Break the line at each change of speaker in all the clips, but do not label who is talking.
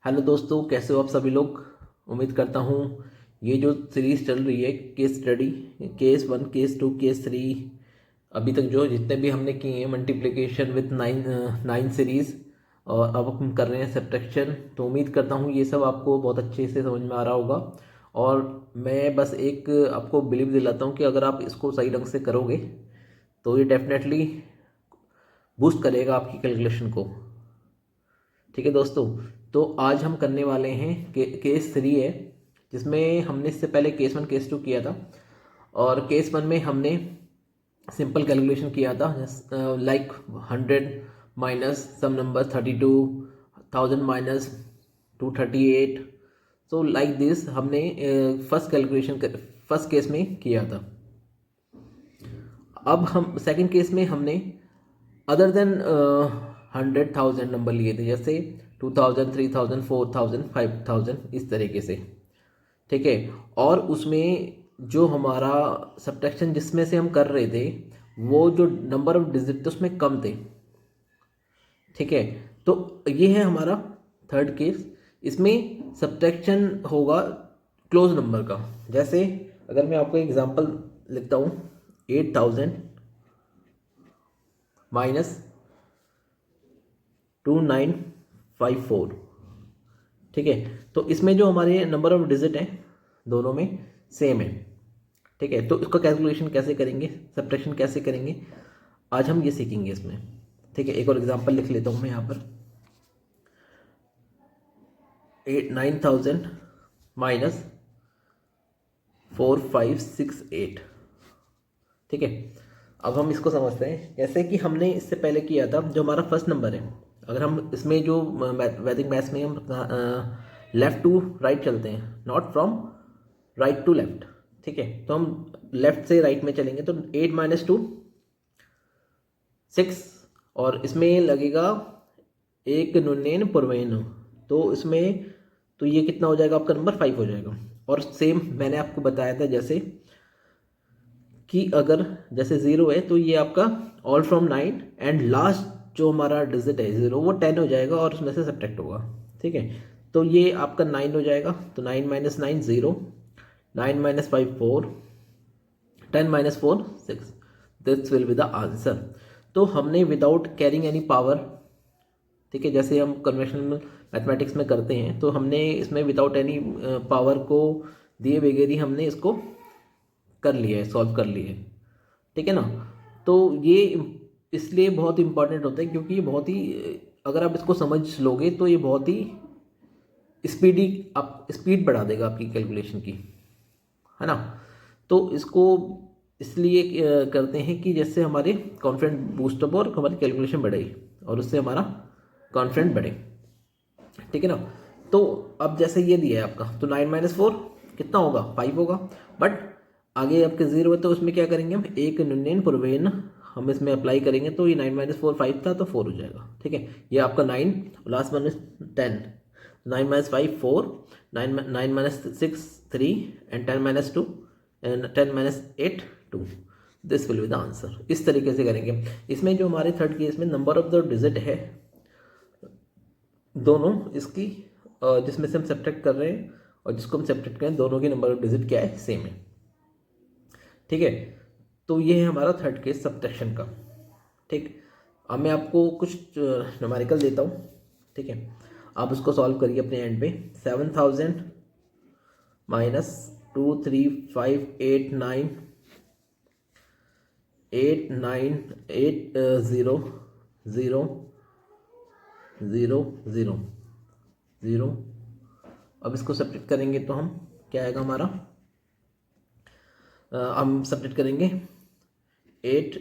Hello दोस्तों, कैसे हो आप सभी लोग। उम्मीद करता हूँ ये जो सीरीज़ चल रही है case study, case 1, case 2, case 3, अभी तक जो जितने भी हमने किए हैं मल्टीप्लिकेशन विथ नाइन सीरीज़, और अब हम कर रहे हैं सब्ट्रैक्शन। तो उम्मीद करता हूँ ये सब आपको बहुत अच्छे से समझ में आ रहा होगा। और मैं बस एक आपको बिलीव दिलाता हूँ कि अगर आप इसको सही ढंग से करोगे तो ये डेफिनेटली बूस्ट करेगा आपकी कैलकुलेशन को। ठीक है दोस्तों, तो आज हम करने वाले हैं केस 3 है, जिसमें हमने इससे पहले केस 1 केस 2 किया था। और केस 1 में हमने सिंपल कैलकुलेशन किया था, like 100 minus sum number 32, 1000 minus 238। So like this हमने फर्स्ट केस में किया था। अब हम सेकंड केस में हमने अदर देन 100,000 नंबर लिए थे, जैसे 2000, 3000, 4000, 5000, इस तरीके से। ठीक है। और उसमें जो हमारा सब्ट्रैक्शन जिसमें से हम कर रहे थे, वो जो नंबर ऑफ डिजिट थे उसमें कम थे। ठीक है। तो ये है हमारा थर्ड केस। इसमें सब्ट्रैक्शन होगा क्लोज नंबर का। जैसे अगर मैं आपको एग्जांपल लिखता हूँ, 8000 माइनस 2954। ठीक है। तो इसमें जो हमारे नंबर ऑफ डिजिट हैं दोनों में सेम है। ठीक है। तो इसका कैलकुलेशन कैसे करेंगे, सब्ट्रैक्शन कैसे करेंगे, आज हम ये सीखेंगे इसमें। ठीक है। एक और एग्जांपल लिख लेता हूँ मैं यहाँ पर, 9000 माइनस 4568। ठीक है। अब हम इसको समझते हैं। जैसे कि हमने इससे पहले किया था, जो हमारा फर्स्ट नंबर है, अगर हम इसमें जो वैदिक मैथ्स में हम लेफ्ट टू राइट चलते हैं, not from right to left. ठीक है। तो हम लेफ्ट से राइट में चलेंगे, तो 8 माइनस 2 6, और इसमें लगेगा एक नुन्नेन पुरवेन, तो इसमें तो ये कितना हो जाएगा, आपका नंबर 5 हो जाएगा। और सेम मैंने आपको बताया था जैसे कि अगर जैसे 0 है तो ये आपका ऑल फ्रॉम 9, एंड लास्ट जो हमारा डिजिट है 0, वो 10 हो जाएगा और उसमें से सब्ट्रैक्ट होगा। ठीक है। तो ये आपका 9 हो जाएगा, तो 9 minus 9 0, 9 minus 5 4, 10 minus 4 6। This will be the answer. तो हमने विदाउट कैरिंग एनी पावर, ठीक है, जैसे हम कन्वेंशनल मैथमेटिक्स में करते हैं, तो हमने इसमें विदाउट एनी पावर को दिए वगैरह हमने इसको कर लिया है, सॉल्व कर लिया है। ठीक है ना। तो ये इसलिए बहुत इंपॉर्टेंट होता है, क्योंकि ये बहुत ही, अगर आप इसको समझ लोगे तो ये बहुत ही स्पीडी, आप स्पीड बढ़ा देगा आपकी कैलकुलेशन की, है ना। तो इसको इसलिए करते हैं कि जैसे हमारे कॉन्फिडेंस बूस्टअप और हमारी कैलकुलेशन बढ़े, और उससे हमारा कॉन्फिडेंस बढ़े। ठीक है ना। तो अब जैसे ये दिया है आपका, तो 9 माइनस 4 कितना होगा, 5 होगा। बट आगे आपके 0 है, तो उसमें क्या करेंगे हम, एक नुन्नेन पुरवेन हम इसमें अप्लाई करेंगे, तो ये 9 माइनस 4 5 था, तो 4 हो जाएगा। ठीक है। ये आपका 9, last one is 10, 9 minus 5 4, 9 minus 6 3, and 10 minus 2, and 10 minus 8 2। This will be the answer. इस तरीके से करेंगे। इसमें जो हमारे थर्ड केस में नंबर ऑफ द डिजिट है दोनों इसकी, जिसमें से हम सब्ट्रैक्ट कर रहे हैं और जिसको हम सब्ट्रैक्ट करें, दोनों की नंबर ऑफ डिजिट क्या है, सेम है। ठीक है। तो ये है हमारा थर्ड केस सब्ट्रैक्शन का। ठीक। अब मैं आपको कुछ न्यूमेरिकल देता हूँ। ठीक है। आप उसको सॉल्व करिए अपने एंड पे। 7000 माइनस 23589 898 0 0 0 0। अब इसको सब्ट्रैक्ट करेंगे तो हम क्या आएगा हमारा, हम सब्ट्रैक्ट करेंगे 8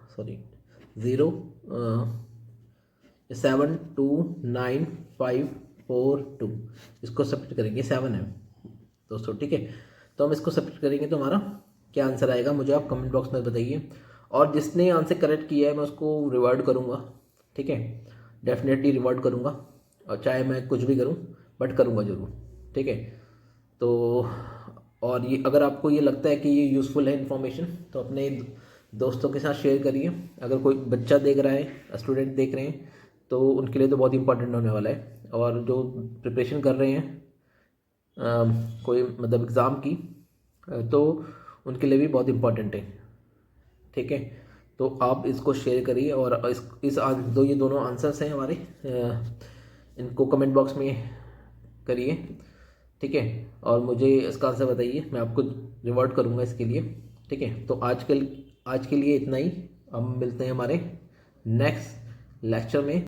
सॉरी 0 729 542, इसको सब्ट्रैक्ट करेंगे, 7 है दोस्तों। ठीक है। तो हम इसको सब्ट्रैक्ट करेंगे तो हमारा क्या आंसर आएगा, मुझे आप कमेंट बॉक्स में बताइए। और जिसने आंसर करेक्ट किया है मैं उसको रिवार्ड करूँगा। ठीक है। डेफिनेटली रिवार्ड करूँगा, और चाहे मैं कुछ भी करूँ, बट करूँगा ज़रूर। ठीक है। तो और ये अगर आपको ये लगता है कि ये यूज़फुल है इन्फॉर्मेशन, तो अपने दोस्तों के साथ शेयर करिए। अगर कोई बच्चा देख रहा है, स्टूडेंट देख रहे हैं, तो उनके लिए तो बहुत इंपॉर्टेंट होने वाला है। और जो प्रिपरेशन कर रहे हैं कोई मतलब एग्ज़ाम की, तो उनके लिए भी बहुत इम्पॉर्टेंट है। ठीक है, तो आप इसको शेयर करिए और ये दोनों आंसर्स हैं हमारे, इनको कमेंट बॉक्स में करिए। ठीक है, और मुझे इसका आंसर बताइए, मैं आपको रिवॉर्ड करूँगा इसके लिए। ठीक है, तो आज के लिए इतना ही। हम मिलते हैं हमारे नेक्स्ट लेक्चर में।